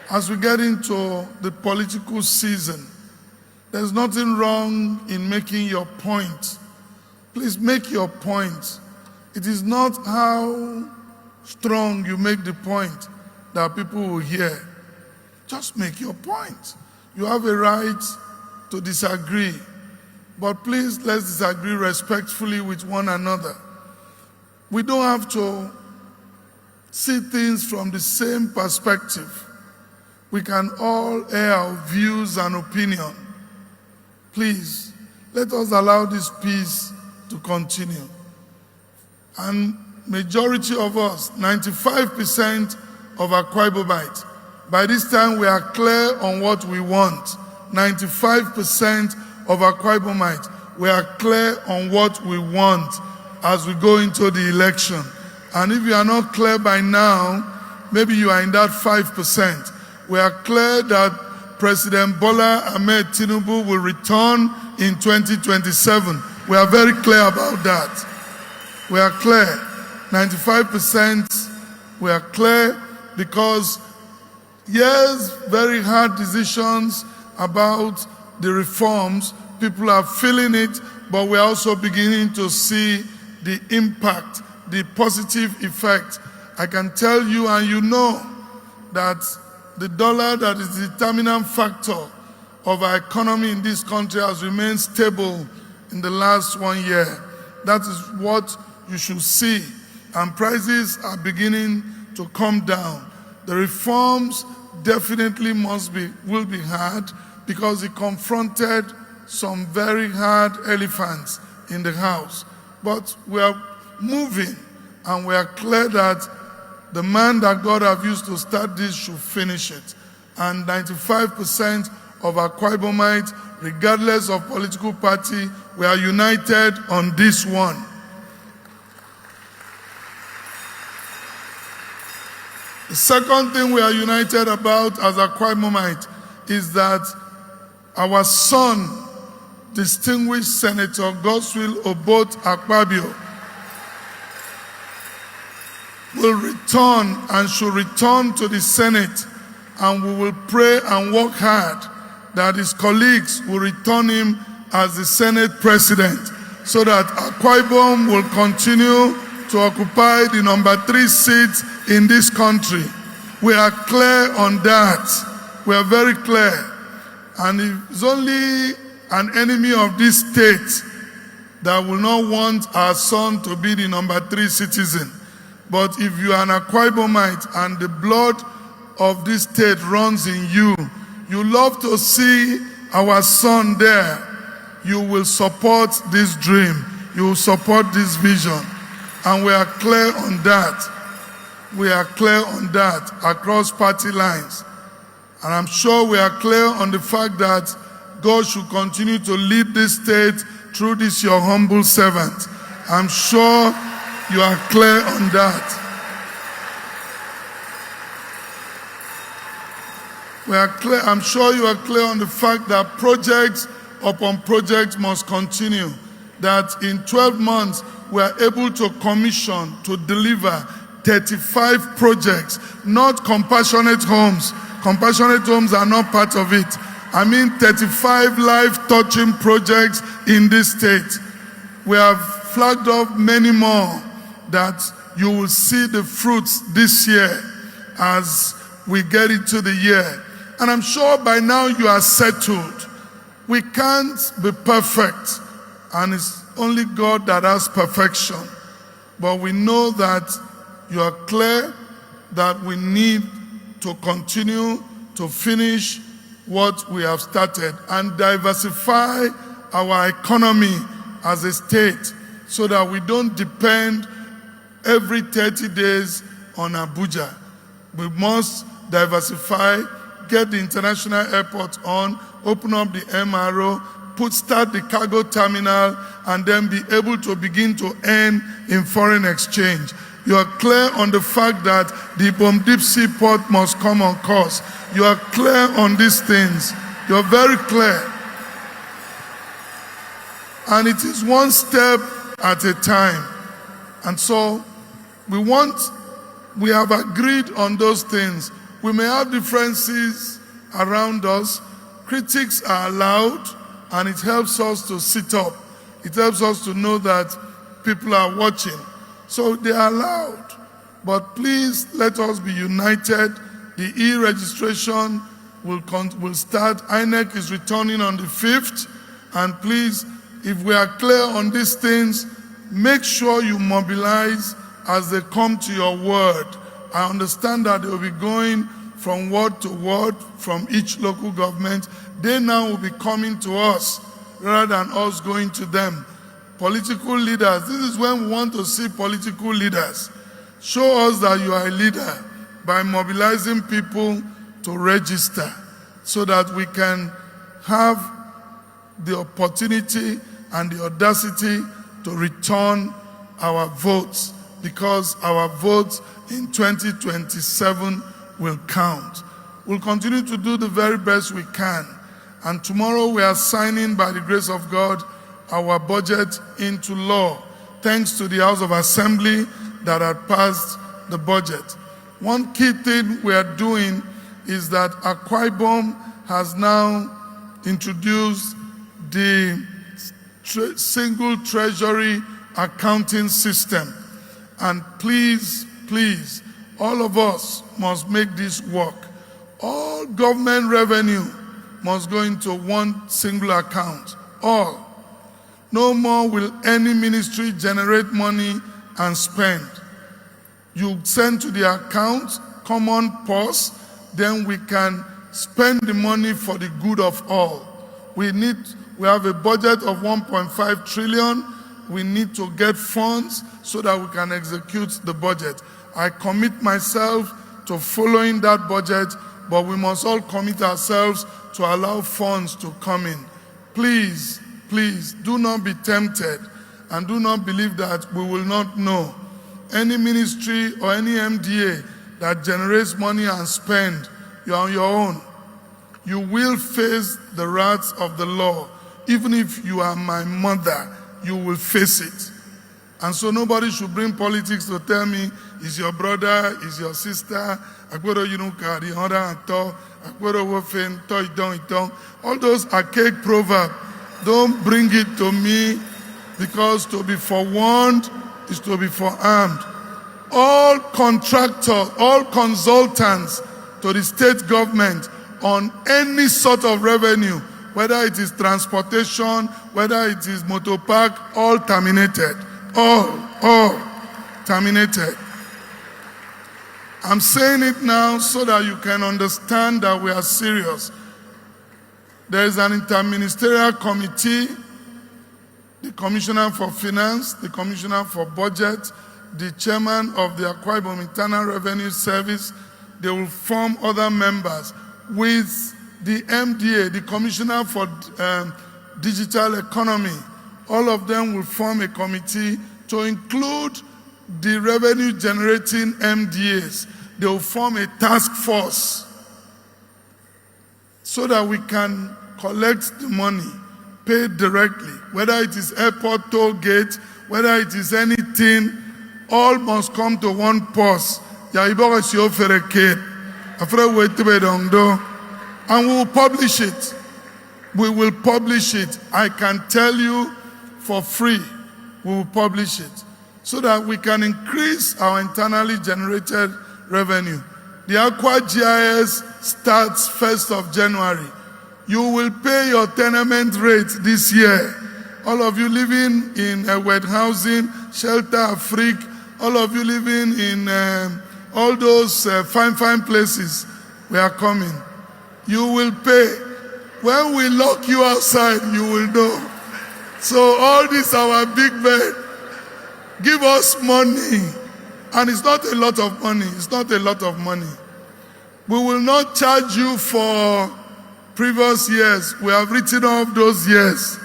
as we get into the political season, there's nothing wrong in making your point. Please make your point. It is not how strong you make the point that people will hear. Just make your point. You have a right to disagree, but please let's disagree respectfully with one another. We don't have to see things from the same perspective. We can all air our views and opinion. Please, let us allow this peace to continue. And majority of us, 95% of Akpabio, by this time we are clear on what we want. 95% of Akpabio, we are clear on what we want as we go into the election. And if you are not clear by now, maybe you are in that 5%. We are clear that President Bola Ahmed Tinubu will return in 2027. We are very clear about that. We are clear. 95% we are clear because, yes, very hard decisions about the reforms. People are feeling it, but we're also beginning to see the impact, the positive effect. I can tell you, and you know, that the dollar that is the determinant factor of our economy in this country has remained stable in the last 1 year. That is what you should see. And prices are beginning to come down. The reforms definitely will be hard because it confronted some very hard elephants in the house. But we are moving, and we are clear that the man that God has used to start this should finish it. And 95% of Akpabio, regardless of political party, we are united on this one. The second thing we are united about as Akpabio is that our son, distinguished Senator Godswill Obot Akpabio, will return and should return to the Senate, and we will pray and work hard that his colleagues will return him as the Senate President so that Akpabio will continue to occupy the number 3 seat in this country. We are clear on that. We are very clear. And it's only an enemy of this state that will not want our son to be the number 3 citizen. But if you are an Akpabio and the blood of this state runs in you, you love to see our son there, you will support this dream. You will support this vision. And we are clear on that. We are clear on that across party lines. And I'm sure we are clear on the fact that God should continue to lead this state through this your humble servant. I'm sure you are clear on that. We are clear. I'm sure you are clear on the fact that projects upon projects must continue. That in 12 months, we are able to commission, to deliver 35 projects, not compassionate homes. Compassionate homes are not part of it. I mean 35 life-touching projects in this state. We have flagged up many more that you will see the fruits this year as we get into the year. And I'm sure by now you are settled. We can't be perfect, and it's only God that has perfection. But we know that you are clear that we need to continue to finish what we have started and diversify our economy as a state so that we don't depend every 30 days on Abuja. We must diversify, get the international airport on, open up the MRO, start the cargo terminal, and then be able to begin to earn in foreign exchange. You are clear on the fact that the Bombdip Seaport must come on course. You are clear on these things. You are very clear. And it is one step at a time. And so we have agreed on those things. We may have differences around us. Critics are allowed, and it helps us to sit up. It helps us to know that people are watching. So they are allowed. But please let us be united. The e-registration will start. INEC is returning on the 5th. And please, if we are clear on these things, make sure you mobilize as they come to your word. I understand that they will be going from word to word from each local government. They now will be coming to us rather than us going to them. Political leaders, this is when we want to see political leaders. Show us that you are a leader by mobilizing people to register so that we can have the opportunity and the audacity to return our votes, because our votes in 2027 will count. We'll continue to do the very best we can. And tomorrow we are signing, by the grace of God, our budget into law, thanks to the House of Assembly that had passed the budget. One key thing we are doing is that Akpabio has now introduced the single treasury accounting system. And please, all of us must make this work. All government revenue must go into one single account. All. No more will any ministry generate money and spend. You send to the account, common purse, then we can spend the money for the good of all. We have a budget of 1.5 trillion. We need to get funds so that we can execute the budget. I commit myself to following that budget, but we must all commit ourselves to allow funds to come in. Please, do not be tempted and do not believe that we will not know. Any ministry or any MDA that generates money and spend, you're on your own. You will face the wrath of the law. Even if you are my mother, you will face it. And so nobody should bring politics to tell me, is your brother, is your sister, all those archaic proverbs. Don't bring it to me, because to be forewarned is to be forearmed. All contractors, all consultants to the state government on any sort of revenue, whether it is transportation, whether it is motor park, all terminated. All terminated. I'm saying it now so that you can understand that we are serious. There is an interministerial committee, the Commissioner for Finance, the Commissioner for Budget, the Chairman of the Akpabio Internal Revenue Service. They will form other members with the MDA, the Commissioner for Digital Economy. All of them will form a committee to include the revenue-generating MDAs. They will form a task force so that we can collect the money, pay directly, whether it is airport toll gate, whether it is anything, all must come to one purse. And we will publish it. We will publish it. I can tell you for free, we will publish it so that we can increase our internally generated revenue. The Aqua GIS starts 1st of January. You will pay your tenement rate this year. All of you living in wet housing, shelter, Afrique, all of you living in all those fine places, we are coming. You will pay. When we lock you outside, you will know. So all this our big men, give us money. And it's not a lot of money. It's not a lot of money. We will not charge you for previous years. We have written off those years.